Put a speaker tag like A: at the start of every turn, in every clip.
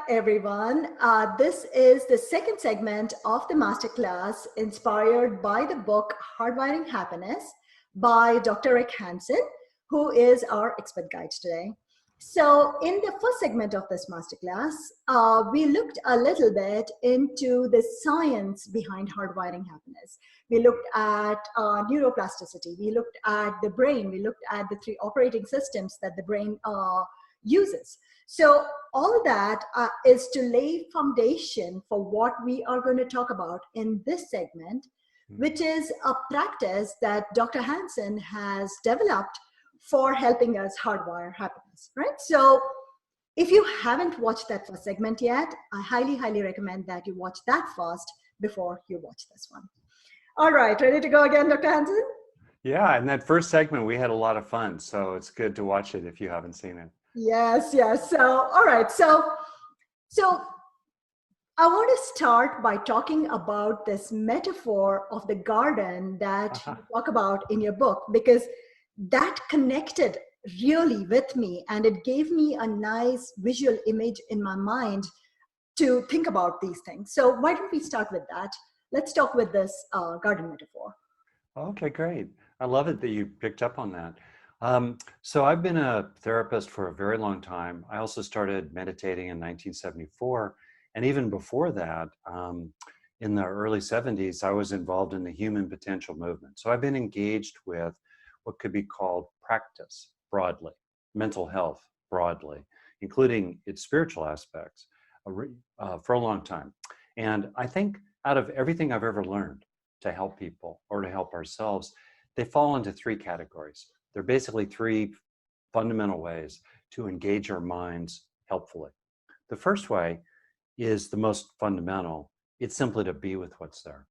A: Everyone. This is the second segment of the masterclass inspired by the book Hardwiring Happiness by Dr. Rick Hanson, who is our expert guide today. So, in the first segment of this masterclass, we looked a little bit into the science behind hardwiring happiness. We looked at neuroplasticity, we looked at the brain, we looked at the three operating systems that the brain uses. So all that is to lay foundation for what we are going to talk about in this segment, which is a practice that Dr. Hanson has developed for helping us hardwire happiness, right? So if you haven't watched that first segment yet, I highly, highly recommend that you watch that first before you watch this one. All right, ready to go again, Dr. Hanson?
B: Yeah, in that first segment, we had a lot of fun. So it's good to watch it if you haven't seen it.
A: Yes. So, all right. So I want to start by talking about this metaphor of the garden that you talk about in your book, because that connected really with me and it gave me a nice visual image in my mind to think about these things. So why don't we start with that? Let's talk with this garden metaphor.
B: Okay, great. I love it that you picked up on that. So I've been a therapist for a very long time. I also started meditating in 1974. And even before that, in the early 70s, I was involved in the human potential movement. So I've been engaged with what could be called practice broadly, mental health broadly, including its spiritual aspects for a long time. And I think out of everything I've ever learned to help people or to help ourselves, they fall into three categories. They're basically three fundamental ways to engage our minds helpfully. The first way is the most fundamental. It's simply to be with what's there.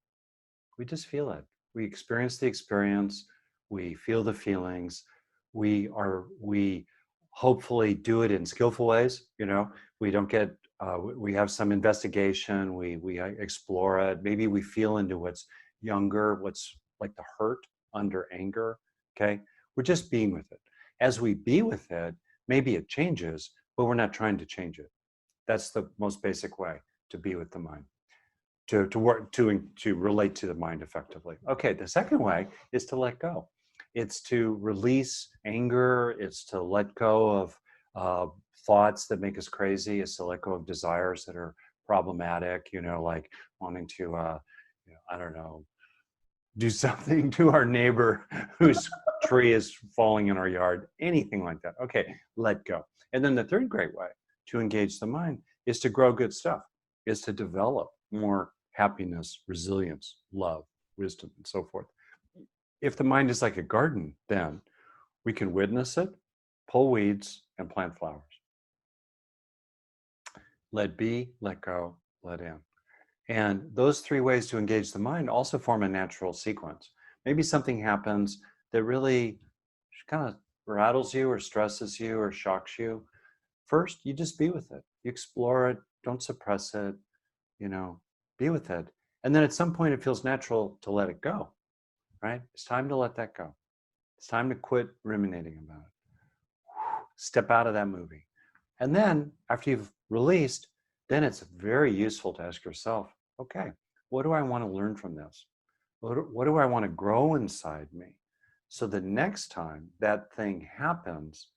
B: We just feel it. We experience the experience. We feel the feelings. We hopefully do it in skillful ways. We don't get, we have some investigation. We explore it. Maybe we feel into what's younger, what's like the hurt under anger. Okay. We're just being with it. As we be with it, maybe it changes, but we're not trying to change it. That's the most basic way to be with the mind, to work, to relate to the mind effectively. Okay, the second way is to let go. It's to release anger. It's to let go of thoughts that make us crazy. It's to let go of desires that are problematic, like wanting to, I don't know, do something to our neighbor whose tree is falling in our yard, anything like that. Okay, let go. And then the third great way to engage the mind is to grow good stuff, is to develop more happiness, resilience, love, wisdom, and so forth. If the mind is like a garden, then we can witness it, pull weeds, and plant flowers. Let be, let go, let in. And those three ways to engage the mind also form a natural sequence. Maybe something happens that really kind of rattles you or stresses you or shocks you. First, you just be with it. You explore it. Don't suppress it. Be with it. And then at some point, it feels natural to let it go, right? It's time to let that go. It's time to quit ruminating about it. Step out of that movie. And then after you've released, then it's very useful to ask yourself, okay, what do I want to learn from this? What do I want to grow inside me? So the next time that thing happens,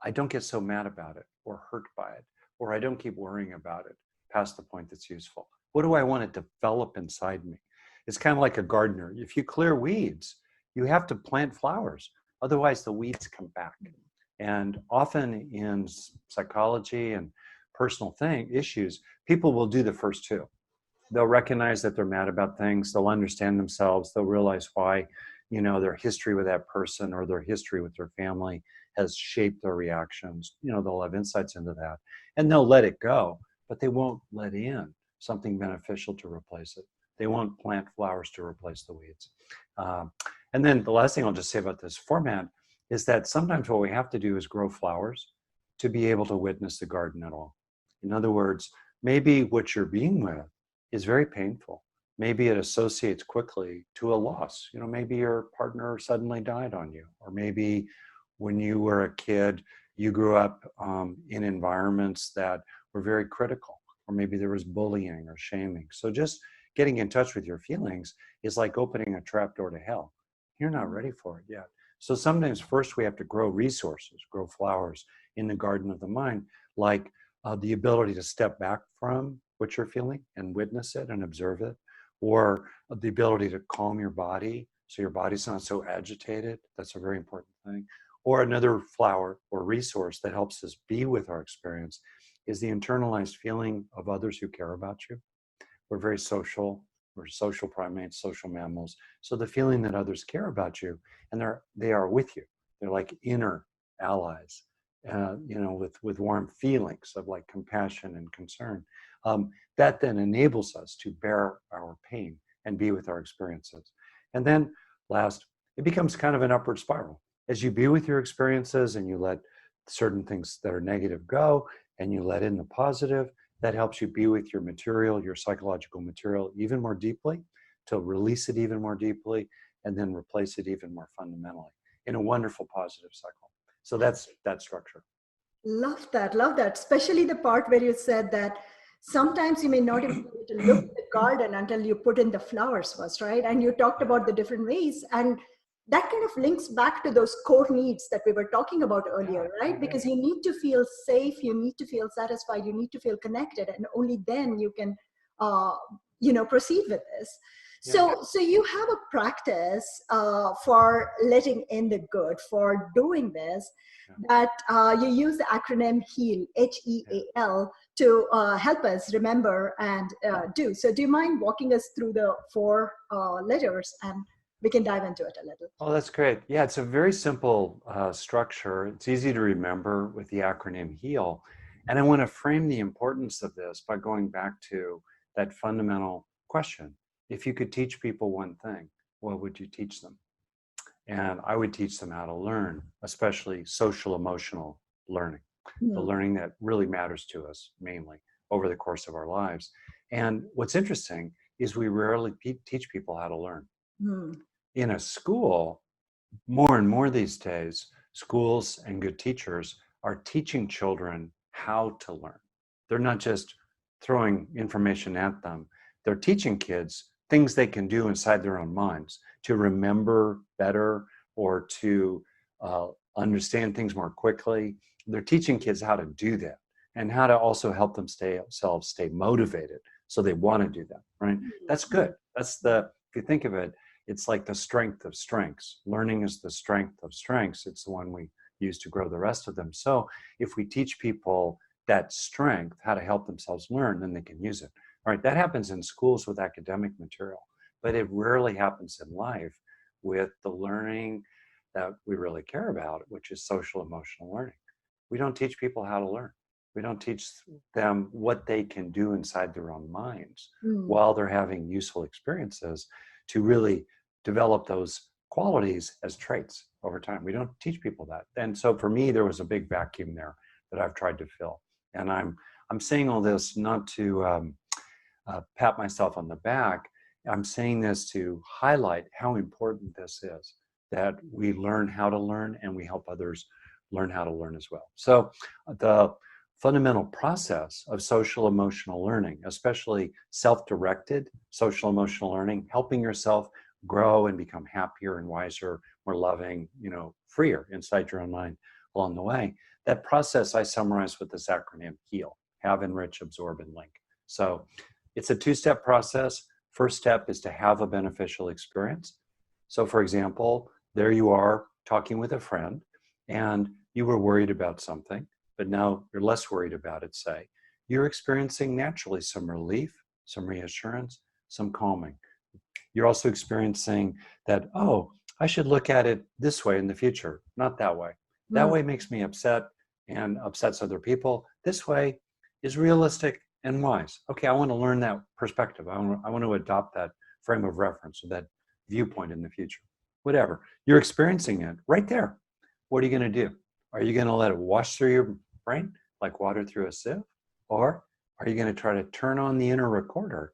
B: I don't get so mad about it or hurt by it, or I don't keep worrying about it past the point that's useful. What do I want to develop inside me? It's kind of like a gardener. If you clear weeds, you have to plant flowers. Otherwise, the weeds come back. And often in psychology and personal issues, people will do the first two. They'll recognize that they're mad about things. They'll understand themselves. They'll realize why, their history with that person or their history with their family has shaped their reactions. They'll have insights into that and they'll let it go, but they won't let in something beneficial to replace it. They won't plant flowers to replace the weeds. And then the last thing I'll just say about this format is that sometimes what we have to do is grow flowers to be able to witness the garden at all. In other words, maybe what you're being with is very painful. Maybe it associates quickly to a loss. Maybe your partner suddenly died on you, or maybe when you were a kid, you grew up in environments that were very critical, or maybe there was bullying or shaming. So just getting in touch with your feelings is like opening a trap door to hell. You're not ready for it yet. So sometimes first we have to grow resources, grow flowers in the garden of the mind, like the ability to step back from what you're feeling and witness it and observe it, or the ability to calm your body so your body's not so agitated. That's a very important thing. Or another flower or resource that helps us be with our experience is the internalized feeling of others who care about you. We're very social. We're social primates, social mammals. So the feeling that others care about you and they are with you. They're like inner allies, with warm feelings of like compassion and concern. That then enables us to bear our pain and be with our experiences. And then last, it becomes kind of an upward spiral. As you be with your experiences and you let certain things that are negative go and you let in the positive, that helps you be with your material, your psychological material, even more deeply, to release it even more deeply, and then replace it even more fundamentally in a wonderful positive cycle. So that's that structure.
A: Love that. Love that. Especially the part where you said that sometimes you may not even be able to look at the garden until you put in the flowers first, right? And you talked about the different ways. And that kind of links back to those core needs that we were talking about earlier, right? Because you need to feel safe, you need to feel satisfied, you need to feel connected, and only then you can, proceed with this. So you have a practice for letting in the good, for doing this, that you use the acronym HEAL, HEAL, to help us remember and do. So do you mind walking us through the 4 letters, and we can dive into it a little?
B: Oh, that's great. Yeah, it's a very simple structure. It's easy to remember with the acronym HEAL. And I want to frame the importance of this by going back to that fundamental question. If you could teach people one thing, what would you teach them? And I would teach them how to learn, especially social emotional learning, the learning that really matters to us mainly over the course of our lives. And what's interesting is we rarely teach people how to learn. In a school, more and more these days, schools and good teachers are teaching children how to learn. They're not just throwing information at them. They're teaching kids things they can do inside their own minds to remember better or to understand things more quickly. They're teaching kids how to do that and how to also help themselves stay motivated so they want to do that, right? That's good. If you think of it, it's like the strength of strengths. Learning is the strength of strengths. It's the one we use to grow the rest of them. So if we teach people that strength, how to help themselves learn, then they can use it. All right, that happens in schools with academic material, but it rarely happens in life with the learning that we really care about, which is social emotional learning. We don't teach people how to learn. We don't teach them what they can do inside their own minds while they're having useful experiences to really develop those qualities as traits over time. We don't teach people that. And so for me, there was a big vacuum there that I've tried to fill. And I'm saying all this not to pat myself on the back. I'm saying this to highlight how important this is, that we learn how to learn and we help others learn how to learn as well. So the fundamental process of social emotional learning, especially self-directed social emotional learning, helping yourself grow and become happier and wiser, more loving, freer inside your own mind along the way. That process I summarize with this acronym HEAL: have, enrich, absorb, and link. So it's a 2-step process. First step is to have a beneficial experience. So for example, there you are talking with a friend and you were worried about something, but now you're less worried about it, say. You're experiencing naturally some relief, some reassurance, some calming. You're also experiencing that, oh, I should look at it this way in the future, not that way. That way makes me upset and upsets other people. This way is realistic and wise. Okay, I want to learn that perspective. I want to adopt that frame of reference or that viewpoint in the future. Whatever. You're experiencing it right there. What are you going to do? Are you going to let it wash through your brain like water through a sieve? Or are you going to try to turn on the inner recorder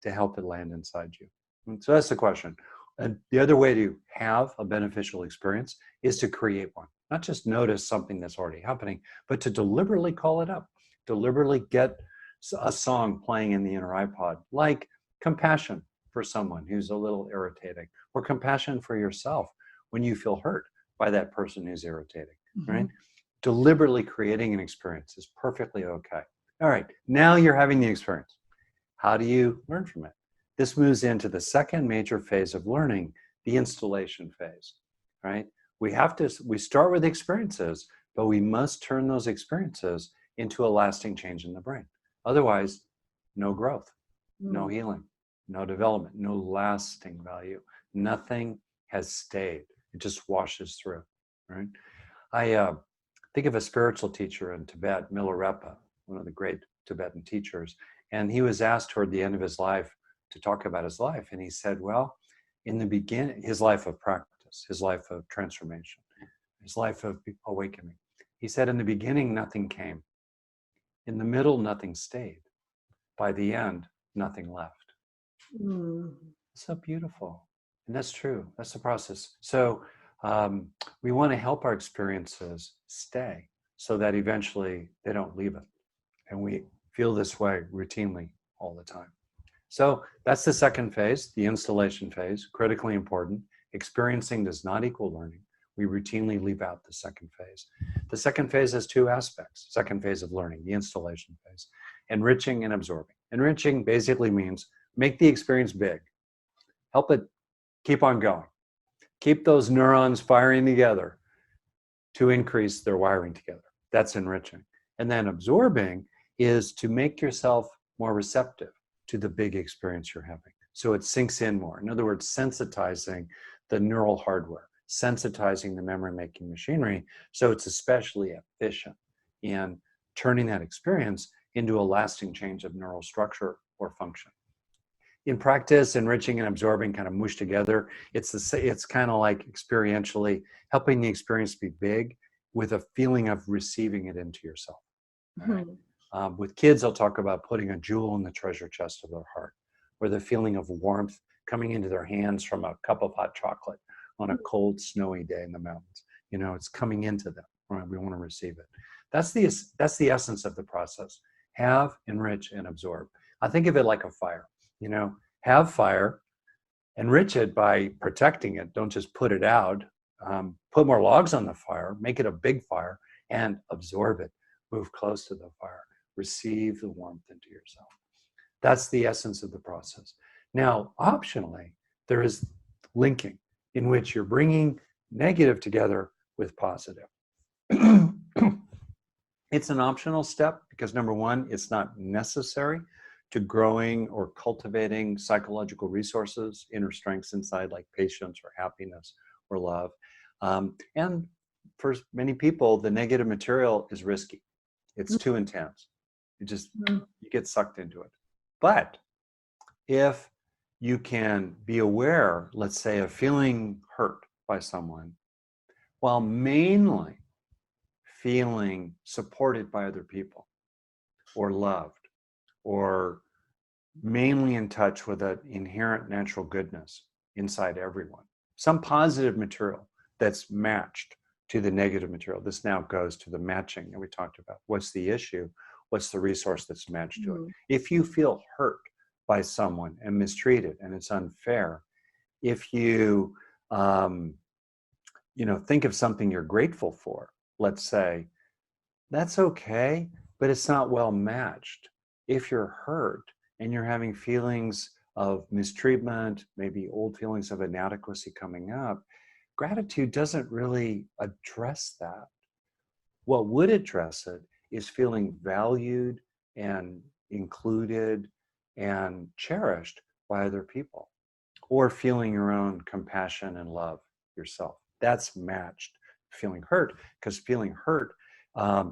B: to help it land inside you? And so that's the question. And the other way to have a beneficial experience is to create one. Not just notice something that's already happening, but to deliberately call it up. Deliberately get a song playing in the inner iPod, like compassion for someone who's a little irritating, or compassion for yourself when you feel hurt by that person who's irritating, right? Deliberately creating an experience is perfectly okay. All right, now you're having the experience. How do you learn from it? This moves into the second major phase of learning, the installation phase, right? We start with experiences, but we must turn those experiences into a lasting change in the brain. Otherwise, no growth, no healing, no development, no lasting value. Nothing has stayed. It just washes through, right? I think of a spiritual teacher in Tibet, Milarepa, one of the great Tibetan teachers, and he was asked toward the end of his life to talk about his life, and he said, well, in the beginning, his life of practice, his life of transformation, his life of awakening. He said, in the beginning, nothing came. In the middle, nothing stayed. By the end, nothing left. It's so beautiful. And that's true. That's the process. So we want to help our experiences stay so that eventually they don't leave it. And we feel this way routinely all the time. So that's the second phase, the installation phase, critically important. Experiencing does not equal learning. We routinely leave out the second phase. The second phase has two aspects. Second phase of learning, the installation phase, enriching and absorbing. Enriching basically means make the experience big. Help it keep on going. Keep those neurons firing together to increase their wiring together. That's enriching. And then absorbing is to make yourself more receptive to the big experience you're having. So it sinks in more. In other words, sensitizing the neural hardware, sensitizing the memory-making machinery, so it's especially efficient in turning that experience into a lasting change of neural structure or function. In practice, enriching and absorbing kind of mush together. It's kind of like experientially helping the experience be big with a feeling of receiving it into yourself. Right? With kids, I'll talk about putting a jewel in the treasure chest of their heart, where the feeling of warmth coming into their hands from a cup of hot chocolate on a cold, snowy day in the mountains. You know, it's coming into them. Right? We want to receive it. That's the essence of the process. Have, enrich, and absorb. I think of it like a fire. You know, have fire, enrich it by protecting it. Don't just put it out. Put more logs on the fire, make it a big fire, and absorb it. Move close to the fire. Receive the warmth into yourself. That's the essence of the process. Now, optionally, there is linking in which you're bringing negative together with positive. It's an optional step because, number one, it's not necessary to growing or cultivating psychological resources, inner strengths inside, like patience or happiness or love. And for many people, the negative material is risky. It's too intense. You get sucked into it. But if you can be aware, let's say, of feeling hurt by someone, while mainly feeling supported by other people or loved, or mainly in touch with an inherent natural goodness inside everyone, some positive material that's matched to the negative material. This now goes to the matching that we talked about. What's the issue? What's the resource that's matched to it? If you feel hurt by someone and mistreated and it's unfair, if you think of something you're grateful for, let's say, that's okay, but it's not well matched. If you're hurt and you're having feelings of mistreatment, maybe old feelings of inadequacy coming up, gratitude doesn't really address that. What would address it is feeling valued and included and cherished by other people, or feeling your own compassion and love yourself. That's matched feeling hurt, because feeling hurt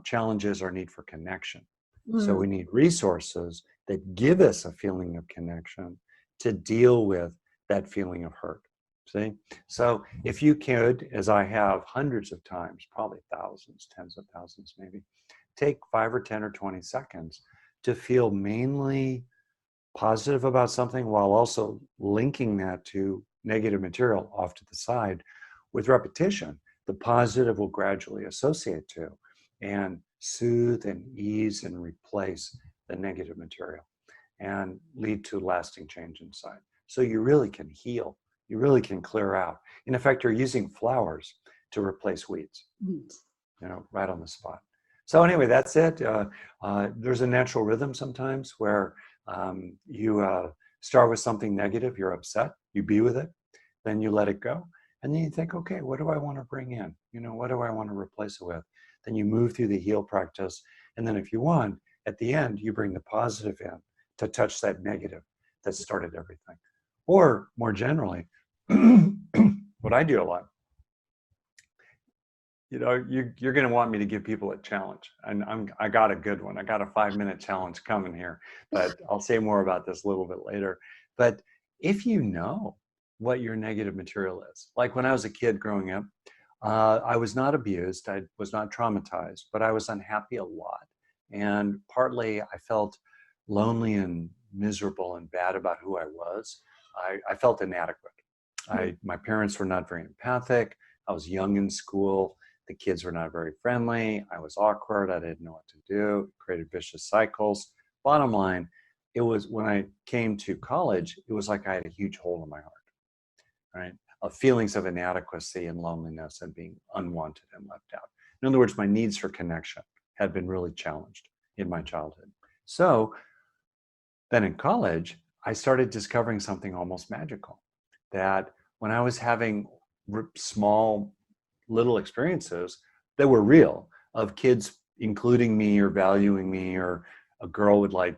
B: challenges our need for connection. So we need resources that give us a feeling of connection to deal with that feeling of hurt. See? So if you could, as I have hundreds of times, probably thousands, tens of thousands maybe, take 5 or 10 or 20 seconds to feel mainly positive about something while also linking that to negative material off to the side. With repetition, the positive will gradually associate to and soothe and ease and replace the negative material and lead to lasting change inside. So you really can heal. You really can clear out. In effect, you're using flowers to replace weeds, right on the spot. So anyway, that's it. There's a natural rhythm sometimes where you start with something negative, you're upset, you be with it, then you let it go. And then you think, okay, what do I want to bring in? What do I want to replace it with? Then you move through the heal practice. And then if you want, at the end, you bring the positive in to touch that negative that started everything. Or more generally, what I do a lot, you're going to want me to give people a challenge. And I got a good one. I got a 5-minute challenge coming here, but I'll say more about this a little bit later. But if you know what your negative material is, like when I was a kid growing up, I was not abused, I was not traumatized, but I was unhappy a lot. And partly I felt lonely and miserable and bad about who I was. I felt inadequate. My parents were not very empathic. I was young in school. The kids were not very friendly. I was awkward. I didn't know what to do. It created vicious cycles. Bottom line, it was when I came to college, it was like I had a huge hole in my heart, right? Of feelings of inadequacy and loneliness and being unwanted and left out. In other words, my needs for connection had been really challenged in my childhood. So then in college, I started discovering something almost magical, that when I was having small little experiences that were real of kids including me or valuing me, or a girl would like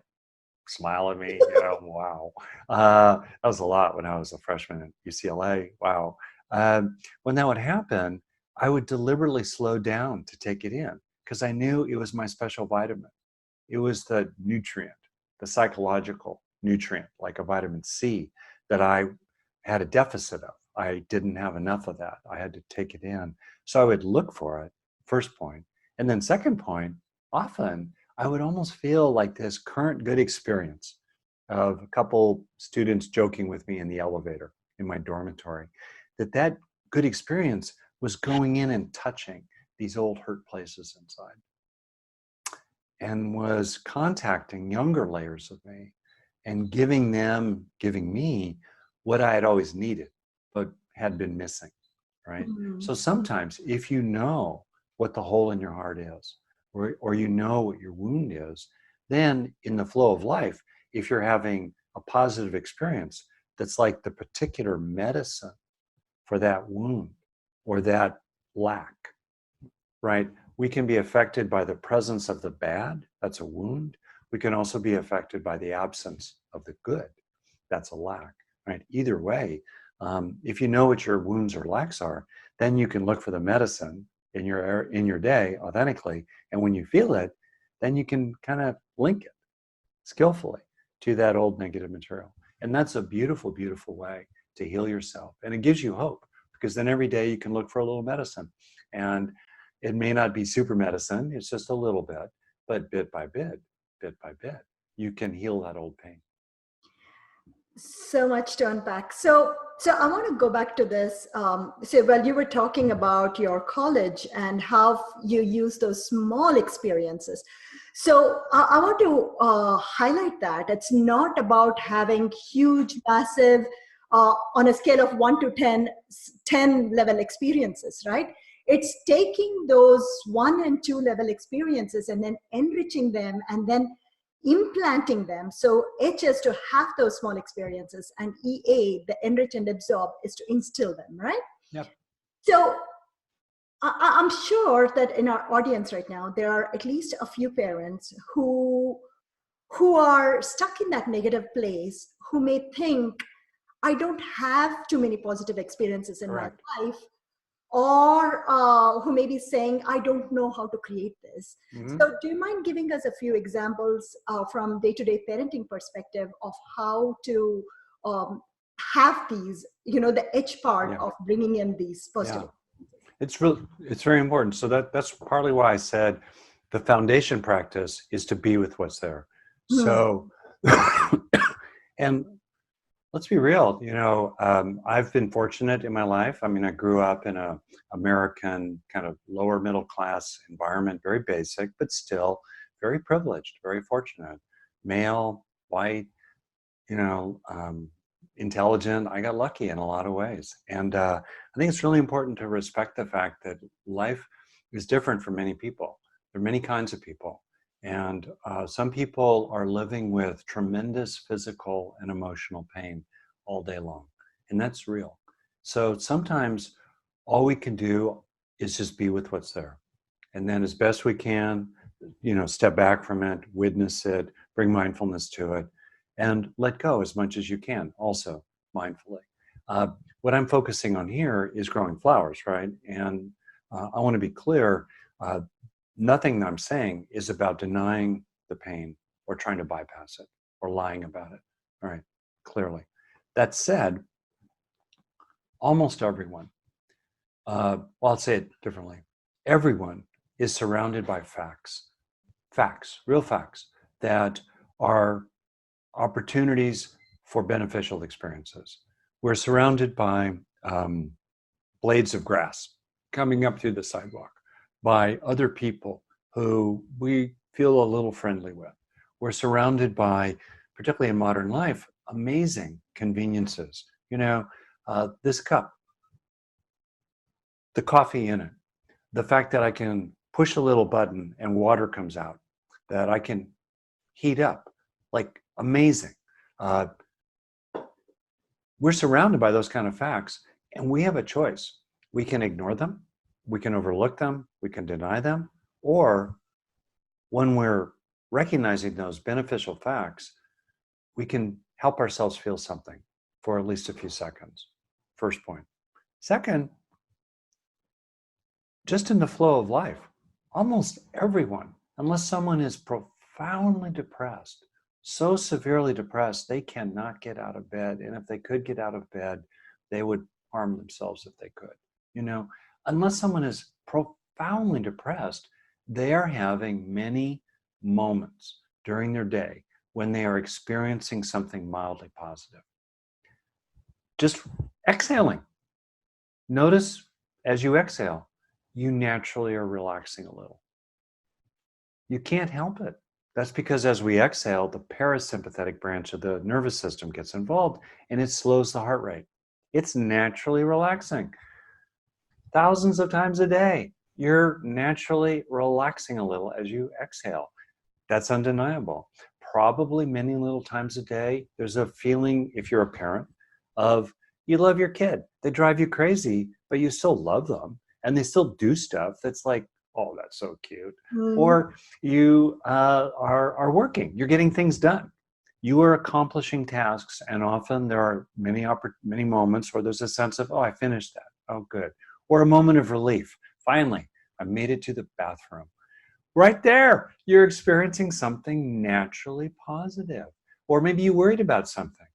B: smile at me, wow. That was a lot when I was a freshman at UCLA. Wow. When that would happen, I would deliberately slow down to take it in because I knew it was my special vitamin. It was the nutrient, the psychological nutrient, like a vitamin C that I had a deficit of. I didn't have enough of that. I had to take it in. So I would look for it, first point. And then second point, often I would almost feel like this current good experience of a couple students joking with me in the elevator in my dormitory, that good experience was going in and touching these old hurt places inside and was contacting younger layers of me and giving me what I had always needed, but had been missing, right?
A: Mm-hmm.
B: So sometimes if you know what the hole in your heart is, or you know what your wound is, then in the flow of life, if you're having a positive experience that's like the particular medicine for that wound or that lack, right? We can be affected by the presence of the bad, that's a wound. We can also be affected by the absence of the good, that's a lack, right? Either way, if you know what your wounds or lacks are, then you can look for the medicine in your day authentically. And when you feel it, then you can kind of link it skillfully to that old negative material. And that's a beautiful, beautiful way to heal yourself. And it gives you hope because then every day you can look for a little medicine. And it may not be super medicine, it's just a little bit, but bit by bit, you can heal that old pain.
A: So much to unpack. So I want to go back to this. Well, you were talking about your college and how you use those small experiences. So I want to highlight that it's not about having huge, massive, on a scale of 1 to 10 level experiences, right? It's taking those 1 and 2 level experiences and then enriching them and then implanting them. So H is to have those small experiences, and EA, the enrich and absorb, is to instill them, right?
B: Yep.
A: So I'm sure that in our audience right now, there are at least a few parents who are stuck in that negative place, who may think, I don't have too many positive experiences in
B: Correct.
A: my life, or who may be saying, I don't know how to create this.
B: Mm-hmm.
A: So do you mind giving us a few examples from day-to-day parenting perspective of how to have these, the H part of bringing in these positive?
B: Yeah. It's very important. So that's partly why I said the foundation practice is to be with what's there. So, and Let's be real. I've been fortunate in my life. I mean, I grew up in a American kind of lower middle class environment, very basic, but still very privileged, very fortunate. Male, white, you know, um, intelligent. I got lucky in a lot of ways. And I think it's really important to respect the fact that life is different for many people. There are many kinds of people. And some people are living with tremendous physical and emotional pain all day long. And that's real. So sometimes all we can do is just be with what's there. And then as best we can, step back from it, witness it, bring mindfulness to it, and let go as much as you can, also mindfully. Uh, what I'm focusing on here is growing flowers, right? And I want to be clear, uh, nothing that I'm saying is about denying the pain or trying to bypass it or lying about it, all right, clearly. That said, almost everyone, well, I'll say it differently. Everyone is surrounded by facts, real facts that are opportunities for beneficial experiences. We're surrounded by blades of grass coming up through the sidewalk, by other people who we feel a little friendly with. We're surrounded by, particularly in modern life, amazing conveniences. This cup, the coffee in it, the fact that I can push a little button and water comes out, that I can heat up, like amazing. Uh, we're surrounded by those kind of facts, and we have a choice. We can ignore them, we can overlook them, we can deny them, or when we're recognizing those beneficial facts, we can help ourselves feel something for at least a few seconds. First point. Second, just in the flow of life, almost everyone, unless someone is profoundly depressed, so severely depressed they cannot get out of bed, and if they could get out of bed, they would harm themselves if they could. Unless someone is profoundly depressed, they are having many moments during their day when they are experiencing something mildly positive. Just exhaling. Notice as you exhale, you naturally are relaxing a little. You can't help it. That's because as we exhale, the parasympathetic branch of the nervous system gets involved and it slows the heart rate. It's naturally relaxing. Thousands of times a day, you're naturally relaxing a little as you exhale. That's undeniable. Probably many little times a day, there's a feeling, if you're a parent, of you love your kid. They drive you crazy, but you still love them. And they still do stuff that's like, oh, that's so cute. Or you are working, you're getting things done. You are accomplishing tasks, and often there are many moments where there's a sense of, oh, I finished that. Oh, good. Or a moment of relief. Finally, I made it to the bathroom. Right there, you're experiencing something naturally positive. Or maybe you worried about something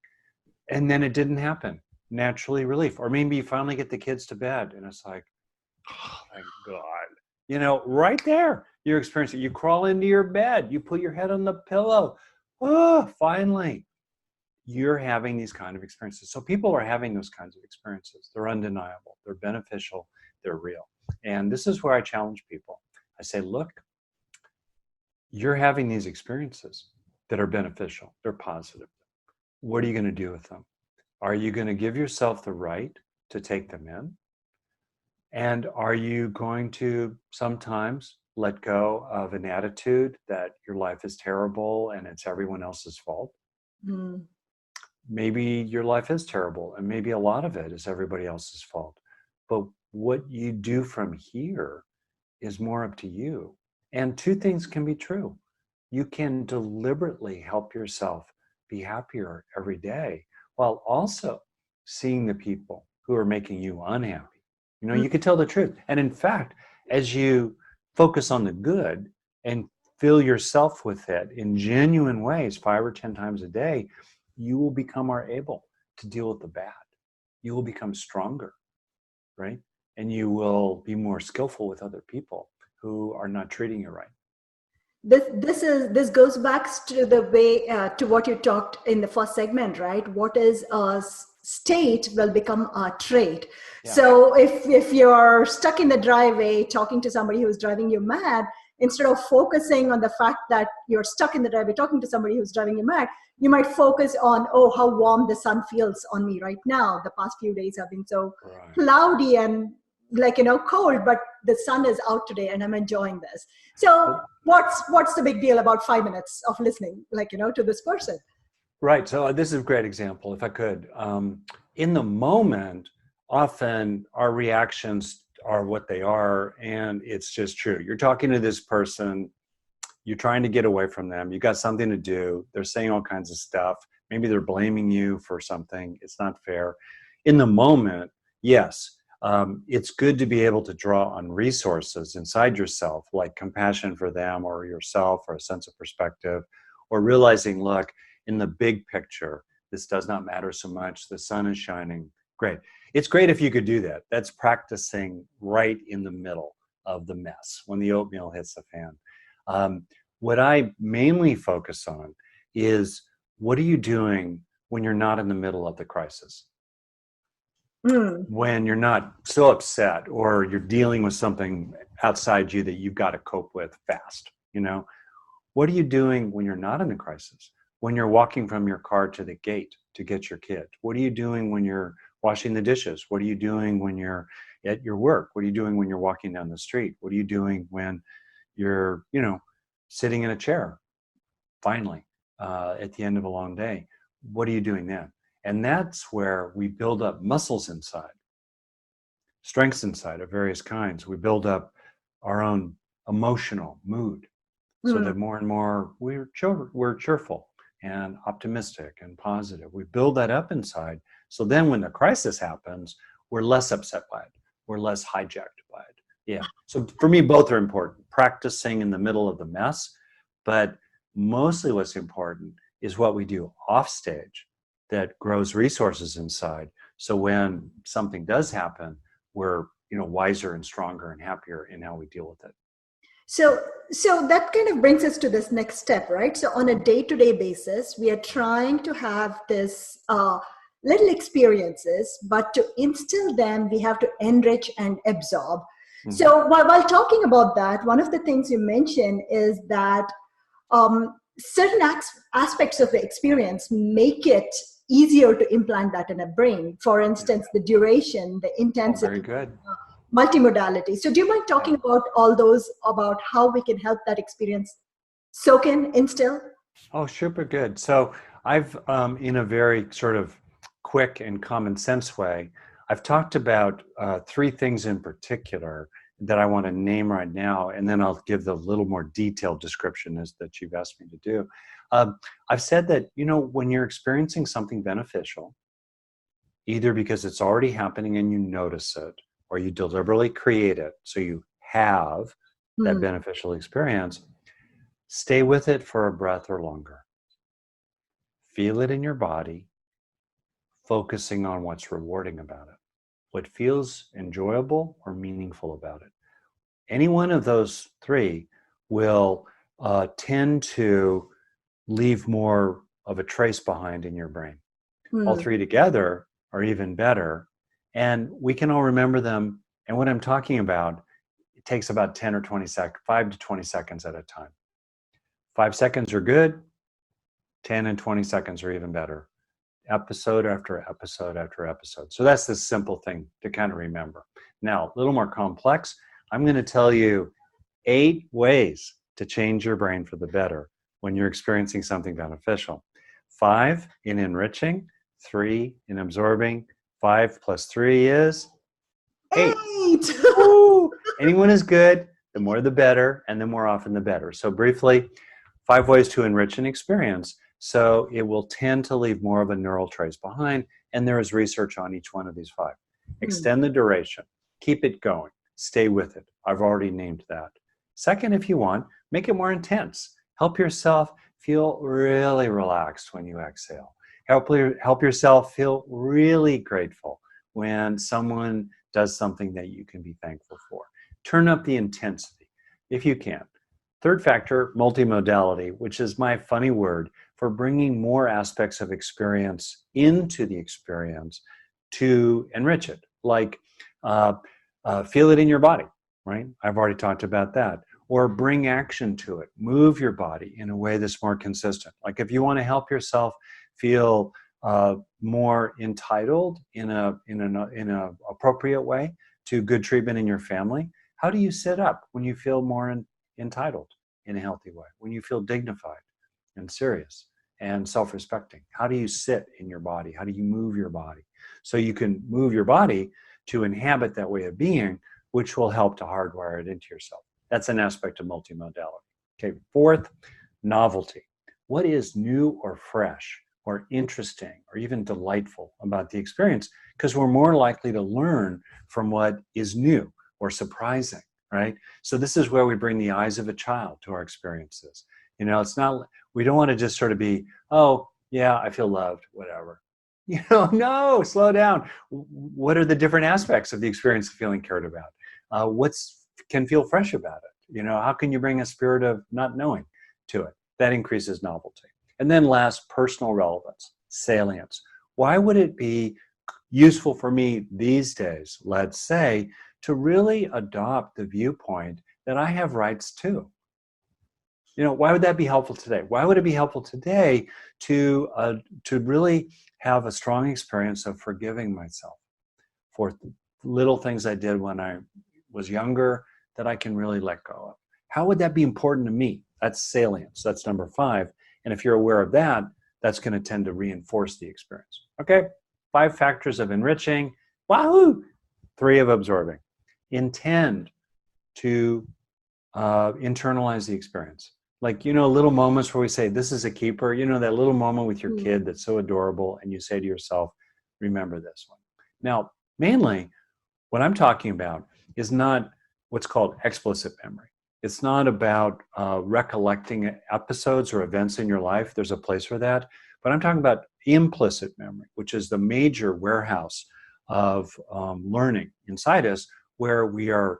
B: and then it didn't happen. Naturally relief. Or maybe you finally get the kids to bed and it's like, oh, thank God. Right there, you're experiencing. You crawl into your bed, you put your head on the pillow. Oh, finally, you're having these kind of experiences. So people are having those kinds of experiences. They're undeniable. They're beneficial. They're real. And this is where I challenge people. I say, look, you're having these experiences that are beneficial. They're positive. What are you going to do with them? Are you going to give yourself the right to take them in? And are you going to sometimes let go of an attitude that your life is terrible and it's everyone else's fault? Mm. Maybe your life is terrible and maybe a lot of it is everybody else's fault. But what you do from here is more up to you. And two things can be true. You can deliberately help yourself be happier every day while also seeing the people who are making you unhappy. You can tell the truth. And in fact, as you focus on the good and fill yourself with it in genuine ways 5 or 10 times a day, you will become more able to deal with the bad. You will become stronger, right? And you will be more skillful with other people who are not treating you right.
A: This goes back to the way to what you talked in the first segment, right? What is a state will become a trait.
B: Yeah.
A: So if you're stuck in the driveway talking to somebody who's driving you mad, instead of focusing on the fact that you're stuck in the driveway talking to somebody who's driving you mad, you might focus on, oh, how warm the sun feels on me right now. The past few days have been so
B: Right.
A: cloudy and cold, but the sun is out today and I'm enjoying this. So what's the big deal about 5 minutes of listening, to this person?
B: Right. So this is a great example, if I could. In the moment, often our reactions are what they are, and it's just true. You're talking to this person, you're trying to get away from them, you got something to do, they're saying all kinds of stuff. Maybe they're blaming you for something. It's not fair. In the moment, yes, it's good to be able to draw on resources inside yourself, like compassion for them or yourself, or a sense of perspective, or realizing, look, in the big picture, this does not matter so much. The sun is shining. Great. It's great if you could do that. That's practicing right in the middle of the mess when the oatmeal hits the fan. What I mainly focus on is, what are you doing when you're not in the middle of the crisis? When you're not so upset, or you're dealing with something outside you that you've got to cope with fast, what are you doing when you're not in a crisis? When you're walking from your car to the gate to get your kid? What are you doing when you're washing the dishes? What are you doing when you're at your work? What are you doing when you're walking down the street? What are you doing when you're, sitting in a chair, finally, at the end of a long day? What are you doing then? And that's where we build up muscles inside, strengths inside of various kinds. We build up our own emotional mood, so that more and more we're cheerful and optimistic and positive. We build that up inside. So then when the crisis happens, we're less upset by it. We're less hijacked by it. Yeah. So for me, both are important. Practicing in the middle of the mess, but mostly what's important is what we do off stage that grows resources inside. So when something does happen, we're, wiser and stronger and happier in how we deal with it.
A: So that kind of brings us to this next step, right? So on a day-to-day basis, we are trying to have this little experiences, but to instill them, we have to enrich and absorb. Mm-hmm. So while talking about that, one of the things you mentioned is that certain aspects of the experience make it easier to implant that in a brain. For instance, the duration, the intensity.
B: Very good.
A: Multimodality. So do you mind talking about all those, about how we can help that experience soak in, instill?
B: Oh, super good. So I've, in a very sort of quick and common sense way, I've talked about 3 things in particular that I want to name right now, and then I'll give the little more detailed description as that you've asked me to do. I've said that, when you're experiencing something beneficial, either because it's already happening and you notice it, or you deliberately create it so you have that beneficial experience, stay with it for a breath or longer. Feel it in your body, focusing on what's rewarding about it, what feels enjoyable or meaningful about it. Any one of those 3 will tend to leave more of a trace behind in your brain. All 3 together are even better. And we can all remember them. And what I'm talking about, it takes about 10 or 20 seconds, 5 to 20 seconds at a time. 5 seconds are good. 10 and 20 seconds are even better. Episode after episode after episode. So that's the simple thing to kind of remember. Now, a little more complex. I'm going to tell you 8 ways to change your brain for the better when you're experiencing something beneficial. 5 in enriching, 3 in absorbing. 5 plus 3 is 8. Anyone is good. The more the better, and the more often the better. So briefly, 5 ways to enrich an experience. So it will tend to leave more of a neural trace behind, and there is research on each one of these 5. Extend the duration. Keep it going. Stay with it. I've already named that. Second, if you want, make it more intense. Help yourself feel really relaxed when you exhale. Help yourself feel really grateful when someone does something that you can be thankful for. Turn up the intensity if you can. Third factor, multimodality, which is my funny word for bringing more aspects of experience into the experience to enrich it. Like feel it in your body, right? I've already talked about that. Or bring action to it. Move your body in a way that's more consistent. Like if you want to help yourself feel more entitled in a appropriate way to good treatment in your family, how do you sit up when you feel more entitled in a healthy way? When you feel dignified and serious and self-respecting, how do you sit in your body? How do you move your body? So you can move your body to inhabit that way of being, which will help to hardwire it into yourself. That's an aspect of multimodality. Okay, fourth, novelty. What is new or fresh or interesting or even delightful about the experience? Because we're more likely to learn from what is new or surprising, right? So this is where we bring the eyes of a child to our experiences. You know, it's not, we don't want to just sort of be, oh, yeah, I feel loved, whatever. You know, no, slow down. What are the different aspects of the experience of feeling cared about? What's can feel fresh about it? You know, how can you bring a spirit of not knowing to it? That increases novelty. And then last, personal relevance, salience. Why would it be useful for me these days, let's say, to really adopt the viewpoint that I have rights too? You know, why would that be helpful today? Why would it be helpful today to really have a strong experience of forgiving myself for little things I did when I was younger that I can really let go of? How would that be important to me? That's salience. That's number 5. And if you're aware of that, that's going to tend to reinforce the experience. Okay, 5 factors of enriching. Wahoo! 3 of absorbing. Intend to internalize the experience. Like, you know, little moments where we say, this is a keeper. You know, that little moment with your kid that's so adorable, and you say to yourself, remember this one. Now, mainly, what I'm talking about is not what's called explicit memory. It's not about recollecting episodes or events in your life. There's a place for that. But I'm talking about implicit memory, which is the major warehouse of learning inside us, where we are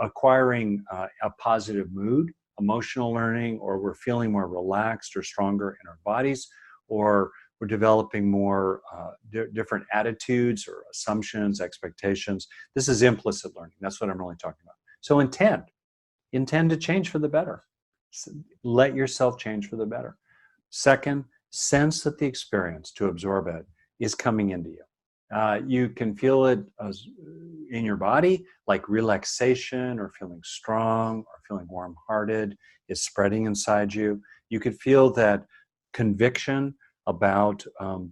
B: acquiring a positive mood, emotional learning, or we're feeling more relaxed or stronger in our bodies, or we're developing more different attitudes or assumptions, expectations. This is implicit learning. That's what I'm really talking about. So intend to change for the better. Let yourself change for the better. Second, sense that the experience, to absorb it, is coming into you. You can feel it in your body, like relaxation or feeling strong or feeling warm-hearted is spreading inside you. You could feel that conviction about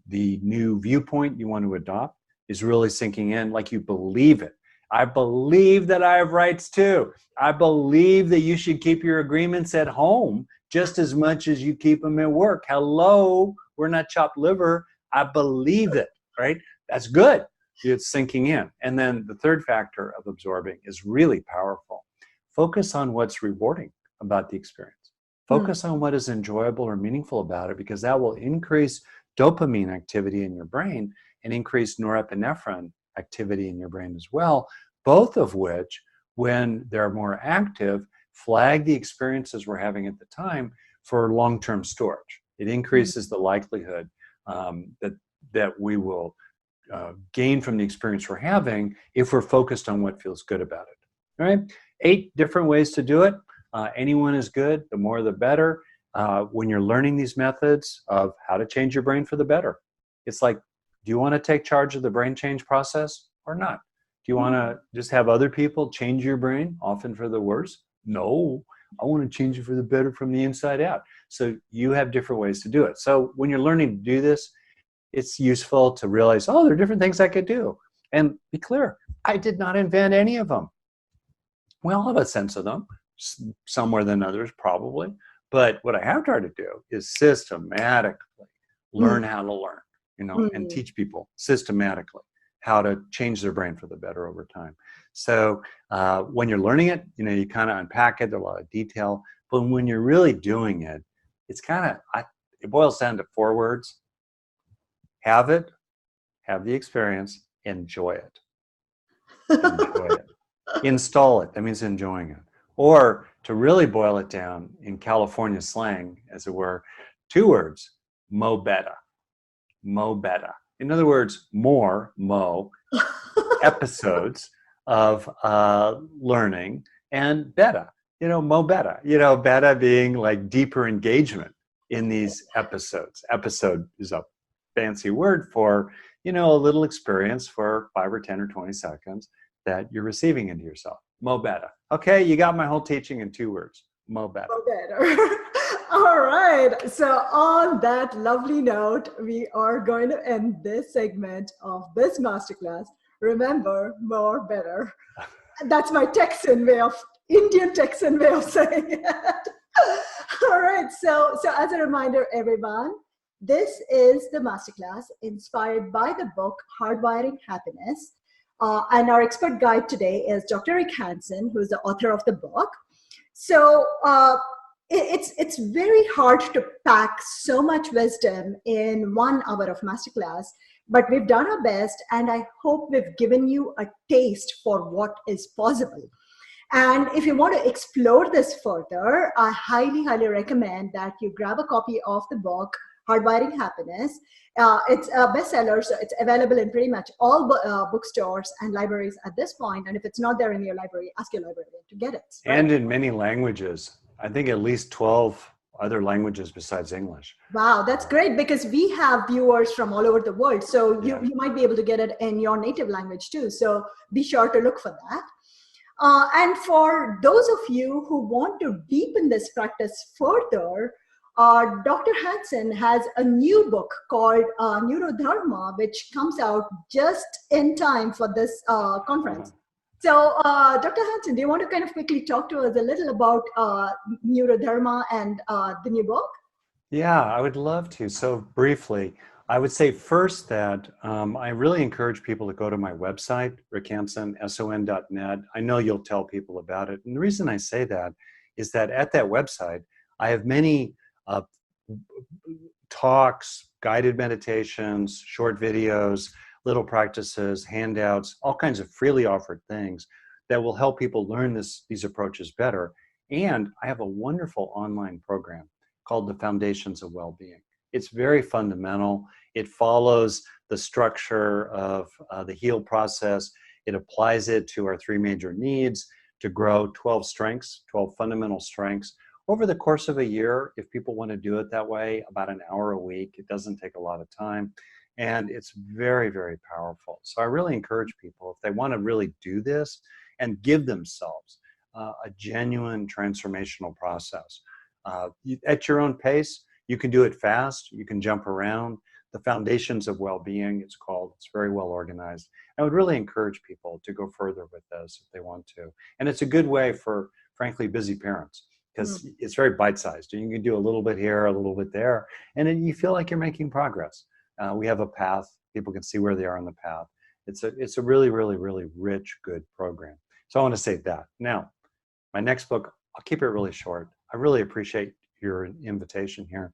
B: the new viewpoint you want to adopt is really sinking in, like you believe it. I believe that I have rights too. I believe that you should keep your agreements at home just as much as you keep them at work. Hello, we're not chopped liver. I believe it, right? That's good. It's sinking in. And then the third factor of absorbing is really powerful. Focus on what's rewarding about the experience. Focus on what is enjoyable or meaningful about it, because that will increase dopamine activity in your brain and increase norepinephrine activity in your brain as well, both of which, when they're more active, flag the experiences we're having at the time for long-term storage. It increases the likelihood that we will gain from the experience we're having if we're focused on what feels good about it. All right, 8 different ways to do it. Anyone is good. The more, the better. When you're learning these methods of how to change your brain for the better, it's like, do you want to take charge of the brain change process or not? Do you want to just have other people change your brain, often for the worse? No, I want to change it for the better from the inside out. So you have different ways to do it. So when you're learning to do this, it's useful to realize, oh, there are different things I could do. And be clear, I did not invent any of them. We all have a sense of them, some more than others probably. But what I have tried to do is systematically learn how to learn, you know, and teach people systematically how to change their brain for the better over time. So when you're learning it, you know, you kind of unpack it, there's a lot of detail. But when you're really doing it, it's kind of, it boils down to 4 words. Have it, have the experience, enjoy it. Enjoy it. Install it. That means enjoying it. Or To really boil it down in California slang, as it were, 2 words: mo better, mo better. In other words, more, mo, episodes of learning, and better, mo better, better being like deeper engagement in these episodes. Episode is a fancy word for, a little experience for 5 or 10 or 20 seconds that you're receiving into yourself. Mo better. Okay, you got my whole teaching in 2 words. Mo better.
A: Mo better. All right. So on that lovely note, we are going to end this segment of this masterclass. Remember, more better. That's my Indian Texan way of saying it. All right. So as a reminder, everyone, this is the masterclass inspired by the book Hardwiring Happiness. And our expert guide today is Dr. Rick Hanson, who is the author of the book. So it's very hard to pack so much wisdom in 1 hour of masterclass, but we've done our best, and I hope we've given you a taste for what is possible. And if you want to explore this further, I highly, highly recommend that you grab a copy of the book, Hardwiring Happiness. It's a bestseller, so it's available in pretty much all bookstores and libraries at this point. And if it's not there in your library, ask your librarian to get it. Right?
B: And in many languages. I think at least 12 other languages besides English.
A: Wow, that's great, because we have viewers from all over the world. So you might be able to get it in your native language too. So be sure to look for that. And for those of you who want to deepen this practice further, Dr. Hanson has a new book called Neurodharma, which comes out just in time for this conference. So, Dr. Hanson, do you want to kind of quickly talk to us a little about Neurodharma and the new book?
B: Yeah, I would love to. So briefly, I would say first that I really encourage people to go to my website, rickhanson.net. I know you'll tell people about it. And the reason I say that is that at that website, I have many talks, guided meditations, short videos, little practices, handouts, all kinds of freely offered things that will help people learn these approaches better. And I have a wonderful online program called the Foundations of Wellbeing. It's very fundamental. It follows the structure of the HEAL process. It applies it to our 3 major needs to grow 12 strengths, 12 fundamental strengths. Over the course of a year, if people want to do it that way, about an hour a week, it doesn't take a lot of time. And it's very, very powerful. So I really encourage people, if they want to really do this and give themselves a genuine transformational process. At your own pace, you can do it fast, you can jump around. The Foundations of Wellbeing, it's called. It's very well organized. I would really encourage people to go further with this if they want to. And it's a good way for, frankly, busy parents, because it's very bite-sized. You can do a little bit here, a little bit there, and then you feel like you're making progress. We have a path. People can see where they are on the path. It's a really, really, really rich, good program. So I want to say that. Now, my next book, I'll keep it really short. I really appreciate your invitation here.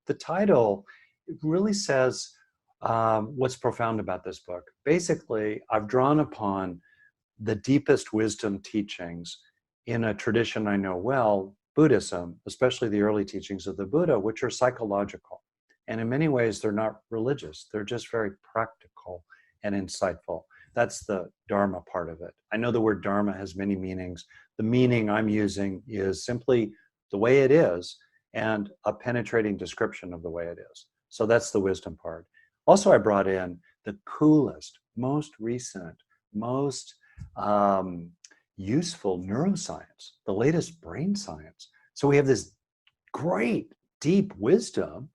B: The title really says what's profound about this book. Basically, I've drawn upon the deepest wisdom teachings in a tradition I know well, Buddhism, especially the early teachings of the Buddha, which are psychological. And in many ways, they're not religious. They're just very practical and insightful. That's the Dharma part of it. I know the word Dharma has many meanings. The meaning I'm using is simply the way it is and a penetrating description of the way it is. So that's the wisdom part. Also, I brought in the coolest, most recent, most useful neuroscience, the latest brain science. So we have this great, deep wisdom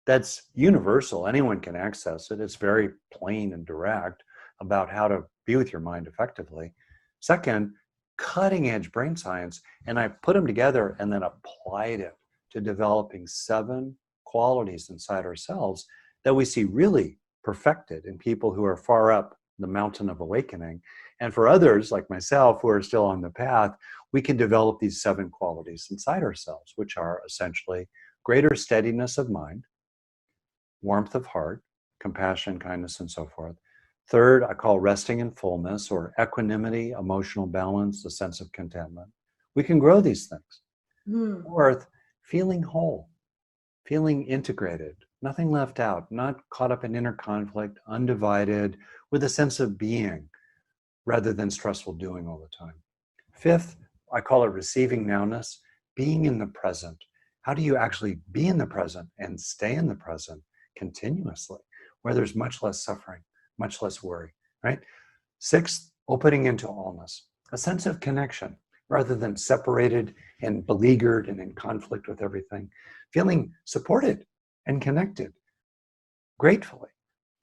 B: that's universal. Anyone can access it. It's very plain and direct about how to be with your mind effectively. Second, cutting edge brain science. And I put them together and then applied it to developing 7 qualities inside ourselves that we see really perfected in people who are far up the mountain of awakening. And for others like myself who are still on the path, we can develop these 7 qualities inside ourselves, which are essentially greater steadiness of mind, warmth of heart, compassion, kindness, and so forth. Third, I call resting in fullness, or equanimity, emotional balance, a sense of contentment. We can grow these things.
A: Hmm.
B: Fourth, feeling whole, feeling integrated, nothing left out, not caught up in inner conflict, undivided, with a sense of being rather than stressful doing all the time. Fifth, I call it receiving nowness, being in the present. How do you actually be in the present and stay in the present continuously, where there's much less suffering, much less worry, right? Sixth, opening into allness, a sense of connection rather than separated and beleaguered and in conflict with everything, feeling supported and connected, gratefully,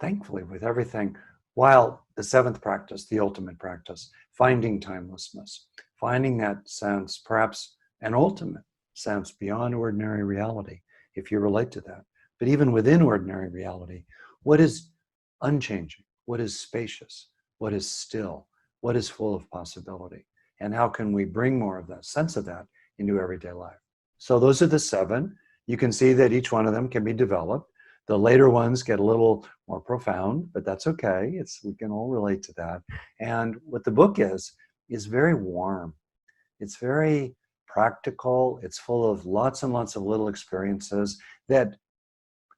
B: thankfully with everything. While the seventh practice, the ultimate practice, finding timelessness, finding that sense, perhaps an ultimate sense beyond ordinary reality, if you relate to that. But even within ordinary reality, what is unchanging? What is spacious? What is still? What is full of possibility? And how can we bring more of that sense of that into everyday life? So those are the seven. You can see that each one of them can be developed. The later ones get a little more profound, but that's okay. We can all relate to that. And what the book is very warm. It's very practical. It's full of lots and lots of little experiences that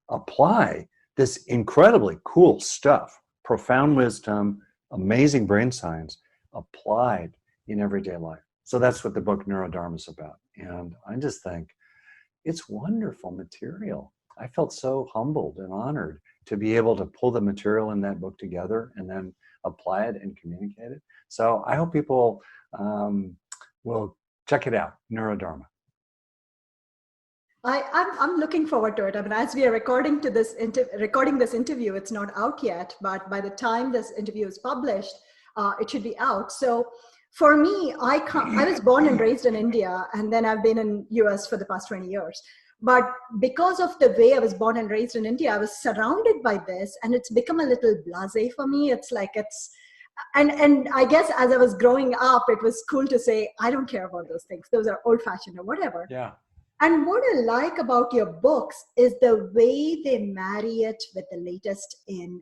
B: apply this incredibly cool stuff, profound wisdom, amazing brain science applied in everyday life. So that's what the book Neurodharma is about. And I just think it's wonderful material. I felt so humbled and honored to be able to pull the material in that book together and then apply it and communicate it. So I hope people will check it out, Neurodharma.
A: I'm looking forward to it. I mean, as we are recording this interview, it's not out yet, but by the time this interview is published, it should be out. So for me, I was born and raised in India, and then I've been in US for the past 20 years. But because of the way I was born and raised in India, I was surrounded by this, and it's become a little blasé for me. And I guess as I was growing up, it was cool to say, I don't care about those things. Those are old fashioned or whatever.
B: Yeah.
A: And what I like about your books is the way they marry it with the latest in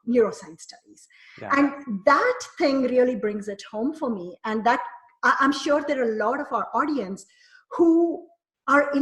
A: neuroscience studies.
B: Yeah.
A: And that thing really brings it home for me. And that I'm sure there are a lot of our audience who are interested